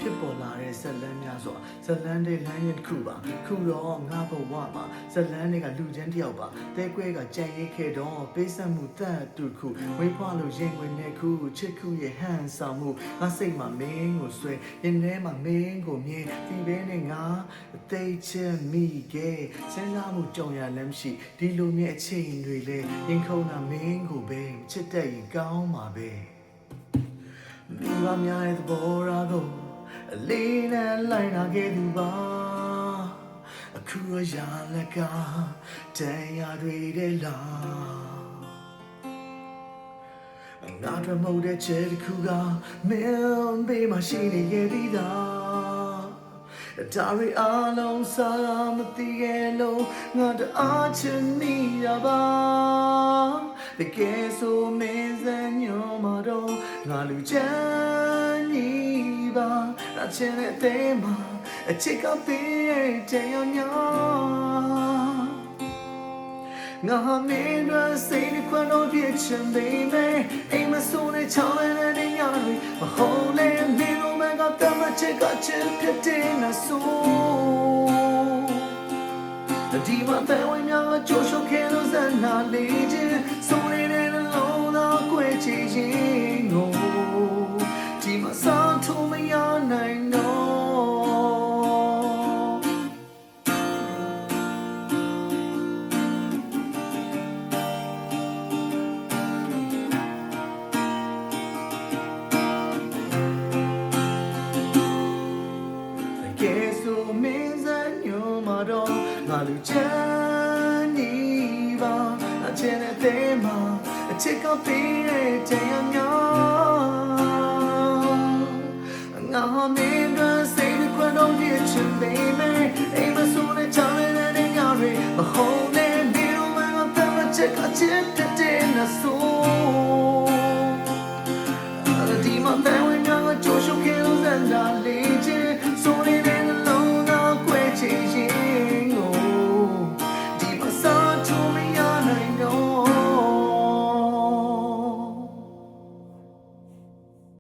ဖြစ်ပေါ်လာတဲ့ဇလန်းများစွာဇလန်းတဲ့လမ်းရင်တစ်ခုပါခုတော့ငါဘဝမှာဇလန်းတွေကလူချင်းတယောက်ပါတဲကွဲကကြံရိတ်ခဲ့တော့ပေးဆက်မှုတတ်တူခုဝေးဖွားလို့ရင်ဝင်နေခုချစ်ခုရဲ့ဟန်ဆောင်မှုငါစိတ်မှာမင်းကိုဆွဲရင်ထဲမှာမင်းကိုမြင်ဒီပဲနဲ့ငါအသေးချင်မိခဲ့စဉ်းစားမှုကြုံရလမ်းမရှိဒီလိုမျိုးအချိန်တွေလေရင်ခုန်တာမင်းကိုပဲချစ်တဲ့ရင်ကောင်းပါပဲမိဘများရဲ့သဘောထားကိုအလေးနဲ့လိုက်နာခဲ့သူပါအခုရလကတရားတွေတဲ့လားငါတို့မဟုတ်တဲ့ချဲတစ်ခုကမင်းဘေးမှာရှိနေခဲ့ပြီးသားဒါရီအားလုံးစားမသိရဲ့လို့ငါတအားချင်မိရပါတကယ်ဆိုမင်းစံညွန်မှာတော့ငါလူချမ်းကြီးပါအချင်းနဲ့တဲမှာအချစ်ကပေးတဲ့တရားများငါမင်းတို့စိတ်ခွန်းတော့ပြချင်ပေမဲ့အိမ်မဆိုးနဲ့ချောင်းနဲ့နေရတွေမဟုတ်လေမင်းတို့မကတမချစ်ကချစ်ဖြစ်တဲ့နဆိုဒီမှာတဲ့ဝင်များချိုးရှုပ်ခဲ့လို့ဇန်နာလေးချင်းဆိုနေတဲ့လုံးသားကွယ်ချင်ရင်ကိုဒီမှာစားထုံးမရနိုင်တော့မင်းစံညွန်မှာတော့ငါလူချမ်းနေပါအချင်းနဲ့တဲမှာအချစ်ကပေးတဲ့တရားများငါမင်းတို့စိတ်ခွန်းတော့ပြချင်ပေမဲ့အိမ်မဆိုးနဲ့ချောင်းနဲ့နေရတွေမဟုတ်နဲ့ဒီလိုမှမတတ်မချစ်ကချစ်တဲ့နဆို